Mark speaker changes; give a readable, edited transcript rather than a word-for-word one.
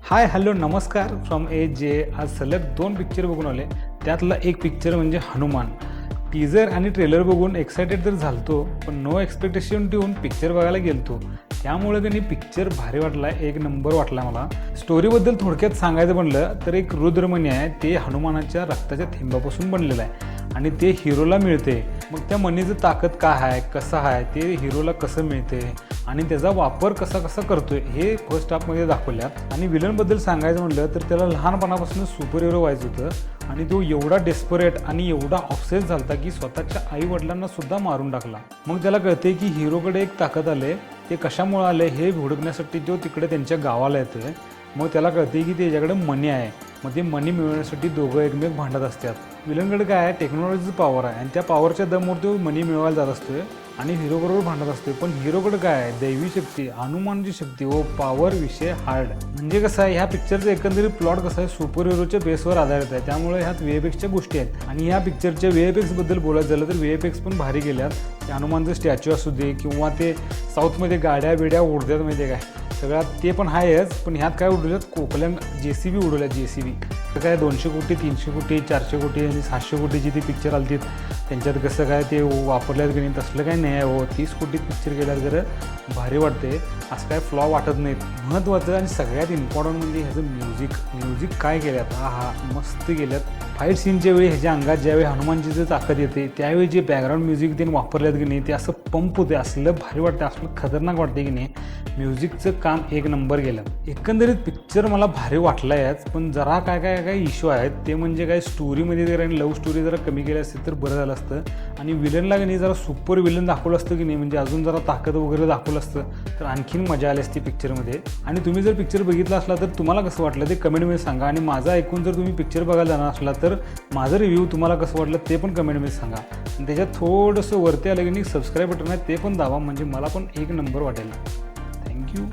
Speaker 1: Hi hello नमस्कार from ए जे. आज सलग 2 पिक्चर बघून आले. त्यातला एक पिक्चर म्हणजे हनुमान. टीजर आणि ट्रेलर बघून एक्सायटेड तर झालतो, पण नो एक्सपेक्टेशन ठेवून पिक्चर बघायला गेलतो. त्यामुळे त्यांनी पिक्चर भारी वाटला, एक नंबर वाटला मला. स्टोरीबद्दल थोडक्यात सांगायचं म्हणलं तर एक रुद्रमणी आहे, ते हनुमानाच्या रक्ताच्या थेंबापासून बनलेलं आहे आणि ते हिरोला मिळते. मग त्या मनीचं ताकद काय आहे, कसं आहे, ते हिरोला कसं मिळते आणि त्याचा वापर कसा कसा करतोय हे फर्स्ट हाफमध्ये दाखवल्यात. आणि विलनबद्दल सांगायचं म्हटलं तर त्याला लहानपणापासून सुपर हिरो व्हायचं होतं आणि तो एवढा डेस्परेट आणि एवढा ऑब्सेस झाला की स्वतःच्या आई वडिलांना सुद्धा मारून टाकला. मग त्याला कळते की हिरोकडे एक ताकद आले, ते कशामुळे आले हे हुडकण्यासाठी तो तिकडे त्यांच्या गावाला येतोय. मग त्याला कळते की त्याच्याकडे मनी आहे. मग ते मनी मिळवण्यासाठी दोघं एकमेक भांडत असतात. विलनकडे काय आहे, टेक्नॉलॉजीचं पॉवर आहे आणि त्या पॉवरच्या दमवर तो मनी मिळवायला जात असतोय आणि हिरोबरोबर भांडत असते. पण हिरोकडे काय आहे, दैवी शक्ती, हनुमानची शक्ती व पॉवर विषय हार्ड. म्हणजे कसं आहे, ह्या पिक्चरचं एकंदरीत प्लॉट कसं आहे, सुपर हिरोच्या बेसवर आधारित आहे. त्यामुळे ह्यात VFXच्या गोष्टी आहेत. आणि ह्या पिक्चरच्या VFXबद्दल बोलायचं झालं तर VFX पण भारी गेल्यात. ते हनुमानचं स्टॅच्यू असू दे किंवा ते साऊथमध्ये गाड्या बिड्या उडतात म्हणजे काय सगळ्यात ते पण आहेच. पण ह्यात काय उडवल्यात, कोकलन JCB उडवल्यात. JCB तर काय 200 कोटी 300 कोटी 400 कोटी आणि 700 कोटीची ती पिक्चर आली होती. त्यांच्यात कसं काय ते वापरल्यात की नाही तसलं काय नाही आहे हो. 30 कोटीत पिक्चर गेल्यात जर भारी वाटते, असं काय फ्लॉ वाटत नाहीत. महत्त्वाचं आणि सगळ्यात इम्पॉर्टंट म्हणजे ह्याचं म्युझिक काय केल्यात, हा मस्त गेल्यात. फाईट सीनच्या वेळी ह्याच्या अंगात ज्यावेळी हनुमानची जर ताकद येते त्यावेळी जे बॅकग्राऊंड म्युझिक त्यांनी वापरल्यात की नाही ते असं पंप होते, असलं भारी वाटतं, असलं खतरनाक वाटते की नाही. म्युझिकचं काम एक नंबर गेलं. एकंदरीत पिक्चर मला भारी वाटला याच. पण जरा काय इश्यू आहेत, ते म्हणजे काय स्टोरीमध्ये जर आणि लव्ह स्टोरी जरा कमी केली असते तर बरं झालं असतं. आणि विलनला की नाही जरा सुपर विलन दाखवलं असतं की नाही, म्हणजे अजून जरा ताकद वगैरे दाखवलं असतं तर आणखीन मजा आली असती पिक्चरमध्ये. आणि तुम्ही जर पिक्चर बघितला असला तर तुम्हाला कसं वाटलं ते कमेंटमध्ये सांगा. आणि माझा ऐकून जर तुम्ही पिक्चर बघायला जाणार असला तर माझं रिव्ह्यू तुम्हाला कसं वाटलं ते पण कमेंटमध्ये सांगा. आणि त्याच्यात थोडंसं वरती आलं की नाही सबस्क्राईब बटन आहे ते पण दाबा, म्हणजे मला पण एक नंबर वाटेल. थँक्यू.